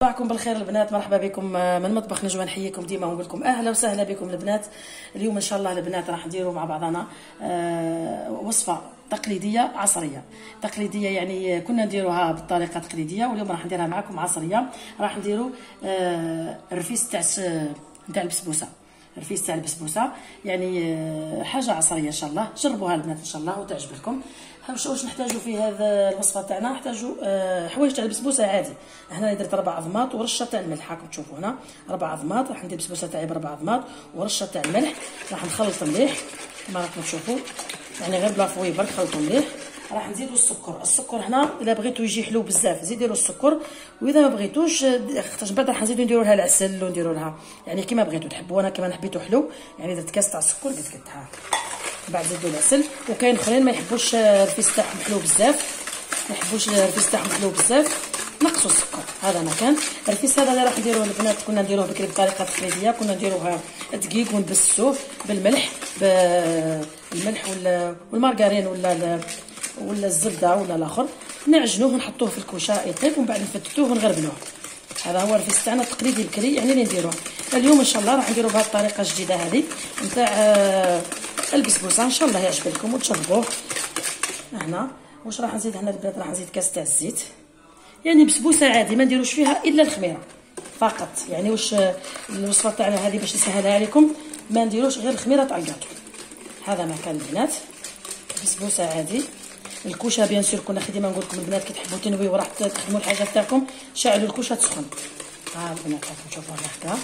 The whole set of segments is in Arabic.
صباحكم بالخير البنات، مرحبا بكم من مطبخ نجوى. نحييكم ديما ونقول لكم اهلا وسهلا بكم البنات. اليوم ان شاء الله البنات راح نديروا مع بعضنا وصفه تقليديه عصريه. تقليديه يعني كنا نديروها بالطريقه التقليديه، واليوم راح نديرها معكم عصريه. راح نديروا الرفيس تاع البسبوسه. الرفيس تاع البسبوسه يعني حاجه عصريه ان شاء الله. جربوها البنات ان شاء الله وتعجبكم. واش نحتاجوا في هذا الوصفه تاعنا؟ نحتاجوا حوايج تاع البسبوسه عادي. هنا درت 4 عظمات ورشه تاع الملح. راكم تشوفوا هنا 4 عظمات. راح ندير البسبوسه تاعي ب4 عظمات ورشه تاع الملح. راح نخلط مليح كما راكم تشوفوا، يعني غير بلا فوي برك خلطوا مليح. راح نزيدوا السكر هنا الا بغيتو يجي حلو بزاف زيدوا له السكر، واذا ما بغيتوش خاطر من بعد راح نزيدوا نديروا لها العسل ونديروا لها يعني كيما بغيتو تحبوا. انا كمان حبيتو حلو يعني درت كاس تاع السكر قد ها. بعد زيدوا العسل. وكاين اخرين ما يحبوش الرفيس تاعهم حلو بزاف، ما يحبوش الرفيس تاعهم حلو بزاف، نقصوا السكر. هذا مكان الرفيس هذا اللي راح نديروه البنات. كنا نديروه بكري بطريقه تقليديه، كنا نديروه دقيق ونبسوه بالملح، والمارغرين ولا الزبده ولا الاخر، نعجنوه ونحطوه في الكوشه يطيب، ومن بعد نفتتوه ونغربلوه. هذا هو الرفيس تاعنا التقليدي بكري يعني اللي نديروه اليوم. ان شاء الله راح نديروا بهذه الطريقه الجديده هذه نتاع البسبوسه. ان شاء الله يعجبكم وتجربوه. هنا واش راح نزيد؟ هنا البنات راح نزيد كاس تاع الزيت، يعني بسبوسه عادي ما نديروش فيها الا الخميره فقط. يعني واش الوصفه تاعنا هذه باش نسهلها لكم ما نديروش غير الخميره تاع الكاطو. هذا مكان البنات بسبوسه عادي. الكوشه بيان سور كنا ديما نقول لكم البنات كي تحبوا تنويو وراح تخدموا الحاجه تاعكم شعلوا الكوشه تسخن. ها البنات راكم تشوفوها هكا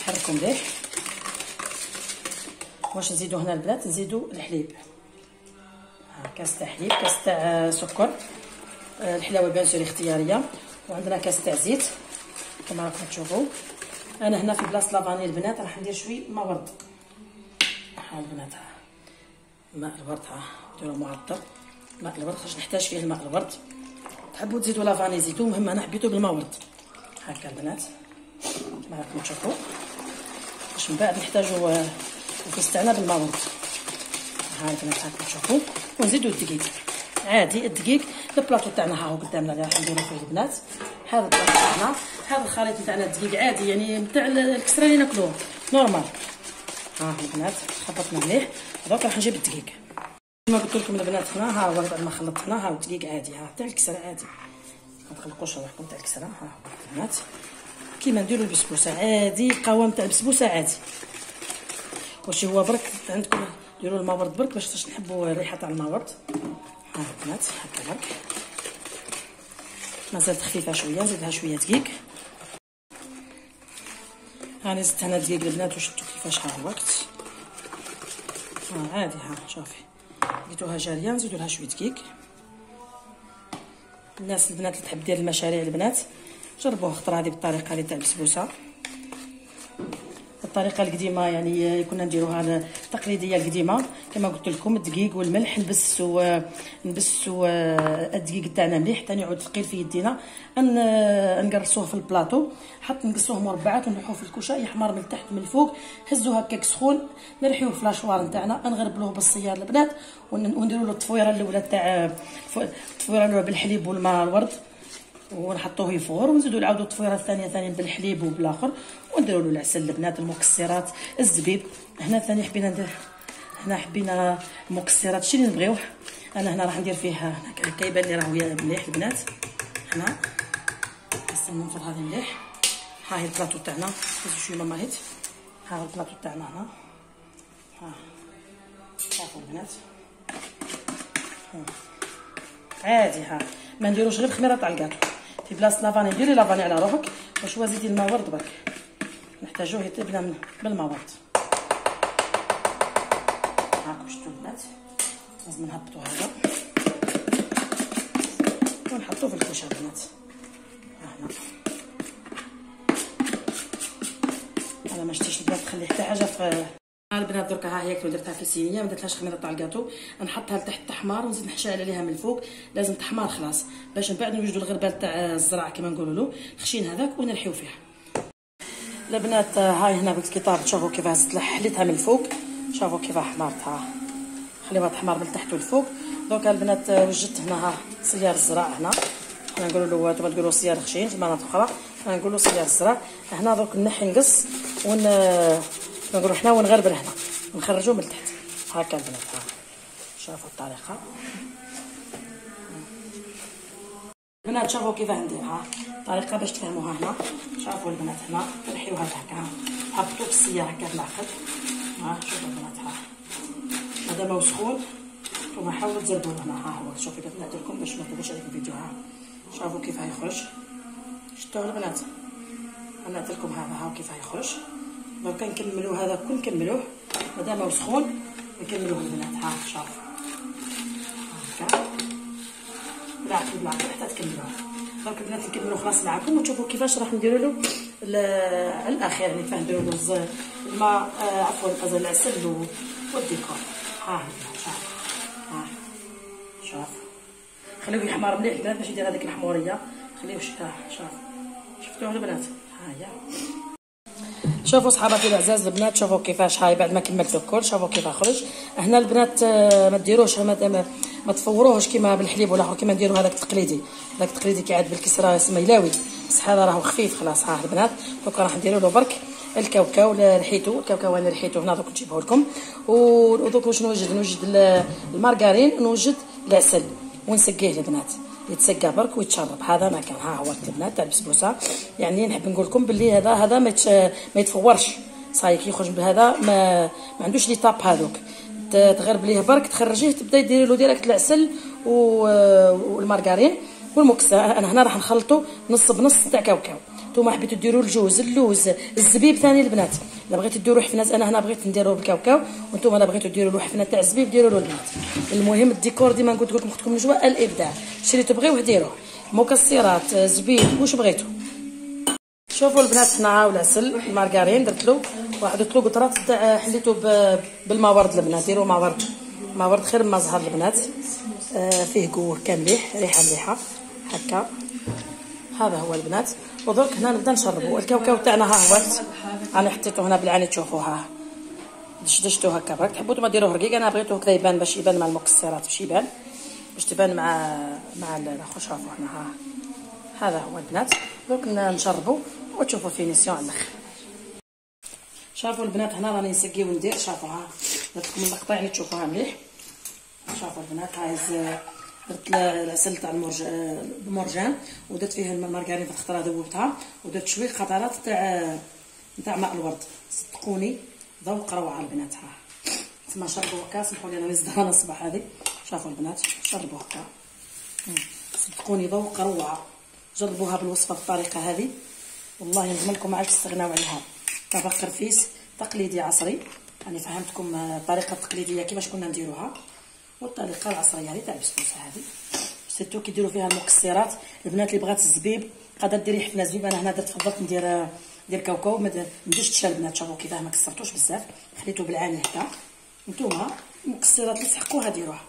تحركوا مليح. واش نزيدوا هنا البنات؟ نزيدوا الحليب. كاس تاع حليب، كاس تاع سكر، الحلاوه بيان سور اختياريه، وعندنا كاس تاع زيت كما راكم تشوفوا. انا هنا في بلاصه لافاني البنات راح ندير شويه ماء ورد. ها البنات ماء الورد، نديرو معطر ماء الورد خاطر نحتاج فيه الماء الورد. تحبوا تزيدوا لافاني زيدوا، المهم انا حبيتو بالماء ورد. هكا البنات كما راكم تشوفوا، باش من بعد نحتاجوا الرفيس تاعنا بالماء ورد. ها البنات هاكم تشوفوا، ونزيدوا الدقيق عادي. الدقيق البلاطو تاعنا ها هو قدامنا اللي راح نديرو فيه البنات. هذا البلاطو تاعنا، هذا الخليط تاعنا الدقيق عادي يعني نتاع الكسره اللي ناكلوه نورمال. ها البنات خبطنا مليح. دروك راح نجيب الدقيق كما قلت لكم البنات. هنا ها هو بعد ما خلطنا، ها الدقيق عادي ها تاع الكسره عادي، ما تخلقوش روحكم تاع الكسره. ها البنات كيما نديروا البسبوسه عادي، قوام تاع البسبوسه عادي. واش هو برك عندكم ديروا الماء ورد برك باش نحبوا الريحه تاع الماء ورد. ها البنات هكا برك مازالت خفيفه شويه، نزيدها شويه دقيق. هاني زدت هنا دقيق البنات وشفتوا كيفاش ها الوقت. عادي ها شوفي لقيتوها جاريه، نزيدوا لها شويه دقيق. الناس البنات اللي تحب دير المشاريع البنات جربوها، خطره هذه بالطريقه اللي تاع البسبوسه، الطريقه القديمه يعني كنا نديروها التقليديه القديمه كما قلت لكم. الدقيق والملح نبسوا الدقيق تاعنا مليح حتى يعود ثقيل في يدينا. نقرصوه في البلاطو، حط نقصوه مربعات ونلوحوه في الكوشه يحمر من تحت من الفوق. هزوه هكاك سخون، نرحيوه في لاشوار نتاعنا، نغربلوه بالصيار البنات، ونديروا له التفويره الاولى تاع التفويره الاولى بالحليب والماء الورد، ونحطوه يفور، ونزيدوا نعاودوا التفويره الثانيه بالحليب وبالاخر، ونديروا له العسل البنات، المكسرات، الزبيب. هنا ثاني حبينا ندير، هنا حبينا المكسرات شي اللي نبغيوه. انا هنا راح ندير فيها كيبان لي راهو مليح البنات. هنا نستنى ننفض هذه مليح. ها هي البلاطو تاعنا، شويه ماما هيت. ها البلاطو تاعنا هنا، ها شوفوا البنات عادي. ها ما نديروش غير الخميره تاع الكاطو. في بلاصه لافاني ديري لافاني على روحك، وشويه زيدي الماء ورد برك، نحتاجوه يطيب بالماء ورد. هاكم شفتوا البنات لازم نهبطوا هذا ونحطوه في الكوشه البنات. هنا انا ما شتيش البنات تخلي حتى حاجه في البنات. دركا ها هي درتها في صينيه، ما درتلهاش خميره تاع الكاطو، نحطها لتحت تحمر ونزيد نحشيها عليها من الفوق. لازم تحمر خلاص باش من بعد نوجدوا الغربال تاع الزرع كما نقولوا له خشين هذاك ونرحيو فيها البنات. هاي هنا بالكتاب تشوفوا كيفاش حليتها من الفوق، شوفوا كيف حمرتها، خليوها تحمر من تحت والفوق. دوكا البنات وجدت هنا ها صيار الزرع. هنا نقولوا له نتوما تقولوا صيار خشين في مناطق اخرى، نقولوا صياد الزرع. هنا درك نحي نقص نقولوا حنا ونغربل هنا ونخرجوه من تحت هكا البنات. شوفوا الطريقه البنات، شوفوا كيفاه نديرها طريقه باش تفهموها. هنا شوفوا البنات، هنا تنحيوها هكا هبطوا في السيا هكا بالعقل. شوفوا البنات، هذا ما سخون ثم حاولوا تزربوه هنا. هو شوفوا البنات لكم باش ما تطولش عليكم الفيديو. شوفوا كيفاه يخرج، شفتوه البنات؟ انا قلت لكم هذا كيفاه يخرج. دونك نكملوا هذا كل نكملوه مادام سخون نكملوه البنات. شوفوا هكا بالعقل حتى تكملوه. دونك البنات نكملوا خلاص معكم وتشوفوا كيفاش راح نديروا له الاخير، يعني كيفاه نديروا له الماء عفوا العسل والديكور. شوف خليوه يحمر مليح البنات باش يدير هذيك الحموريه. خليوه شفتوه البنات؟ هيا شوفوا صحاباتي الاعزاز البنات، شوفوا كيفاش هاي بعد ما كملت الكل. شوفوا كيف خرج. هنا البنات ما ديروش ما تفوروهش كيما بالحليب ولا اخر كيما نديروا هذاك التقليدي. هذاك التقليدي كيعاد بالكسره يسمى يلاوي، بس هذا راهو خفيف خلاص. البنات دوك راح نديروا له برك الكاوكاو لحيتو. الكاوكاو انا لحيتو هنا دوك نجيبه لكم. ودوك واش نوجد المارغرين، نوجد العسل ونسقيه البنات، يتسقى برك ويتشرب. هذا ما كان. هو البنات تاع البسبوسه. يعني نحب نقول لكم باللي هذا ما يتفورش صاي كي يخرج بهذا ما عندوش لي طاب هذوك. تغرب ليه برك تخرجيه تبدا ديري له ديريكت العسل والمارغرين والمكسر. انا هنا راح نخلطو نص بنص تاع كاوكاو. نتوما حبيتو ديروا الجوز اللوز الزبيب ثاني البنات. الا بغيتو ديروا حفنات انا هنا بغيت نديروا بالكاوكاو، وانتوما الا بغيتو ديروا له حفنه تاع الزبيب ديروا له البنات. المهم الديكور ديما قلت لكم اختكم نجوى الابداع. شري تبغيوه ديروه مكسرات زبيب واش بغيتو. شوفوا البنات هنا والعسل المارغرين درت له واحد طلو قطرات تاع حليته بالماء ورد البنات. ديروا ماء ورد خير ما زهر البنات. فيه قوه كان مليح ريحه مليحه هكا. هذا هو البنات. ودرك هنا نبدا نشربوا الكاوكاو تاعنا. هو انا حطيته هنا بالعين تشوفوها دشدشتو هكا برك. تحبوا نتوما ديروه رقيق، انا بغيتو هكذا يبان باش يبان مع المكسرات باش تبان مع الاخر. شوفوا هنا هذا هو البنات. درك نشربوا وتشوفوا فينيسيون على الاخر. شوفوا البنات هنا راني نسقي وندير. شوفوا درت لكم اللقطه يعني تشوفوها مليح. شوفوا البنات درت العسل تاع المرجان ودرت فيه المارغرين في الخطره ذوبتها ودرت شويه قطرات تاع ماء الورد. صدقوني ذوق روعه البنات. تما شربوا هكا. سمحوا لي انا نزدها الصباح هذه. شوفوا البنات شربوا هكا. صدقوني ذوق روعه. جربوها بالوصفه بالطريقه هذه والله نضمنكم ما عادش تستغناو عليها. طبق خرفيس تقليدي عصري. يعني فهمتكم الطريقه التقليديه كيفاش كنا نديروها والطريقه العصريه هذه تاع البسبوسه هذه. سيرتو كيديروا فيها المكسرات البنات. اللي بغات الزبيب قادره ديري حفنه زبيب. انا هنا درت فضلت ندير كاوكاو ما نديرش البنات. شوفوا كيفاه ما كسرتوش بزاف خليته بالعين هكا. نتوما المكسرات اللي تحقوها ديروها.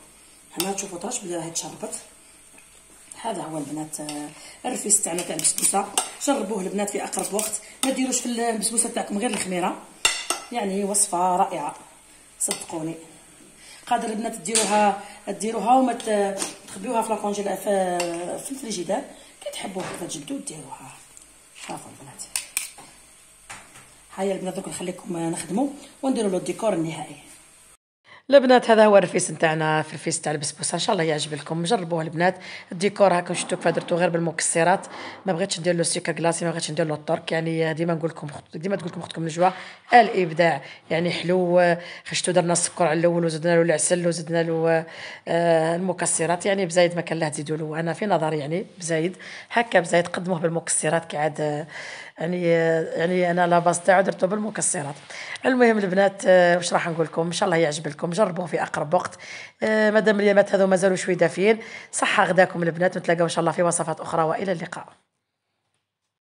هنا تشوفوا طاش بلي راهي تشربت. هذا هو البنات الرفيس تاعنا تاع البسبوسه. جربوه البنات في اقرب وقت. ما ديروش في البسبوسه تاعكم غير الخميره. يعني وصفه رائعه صدقوني. قادر البنات ديروها وما تخبيوها في لاكونجيلا في الفريجيدار. كي تحبوها كيف تجبدوا ديروها. شوفوا البنات هيا البنات دوك نخليكم نخدموا ونديروا له الديكور النهائي. البنات هذا هو الرفيس نتاعنا في الرفيس تاع البسبوسه. ان شاء الله يعجب لكم. جربوه البنات. الديكور هكا شفتوا كيف درتو غير بالمكسرات. ما بغيتش ندير له سكر كلاصي، ما بغيتش ندير له الترك. يعني ديما نقول لكم اختكم نجوى الابداع. يعني حلو. شفتوا درنا السكر على الاول وزدنا له العسل وزدنا له المكسرات. يعني بزايد ما كان له تزيدوا له. انا في نظري يعني بزايد هكا بزايد قدموه بالمكسرات كعاد. يعني انا لا باس تاعو درتو بالمكسرات. المهم البنات واش راح نقول لكم ان شاء الله يعجب لكم. جربوه في اقرب وقت. مادام اليامات هذو مازالوا شوي دافيين. صحه غداكم البنات. نتلاقاو ان شاء الله في وصفات اخرى والى اللقاء.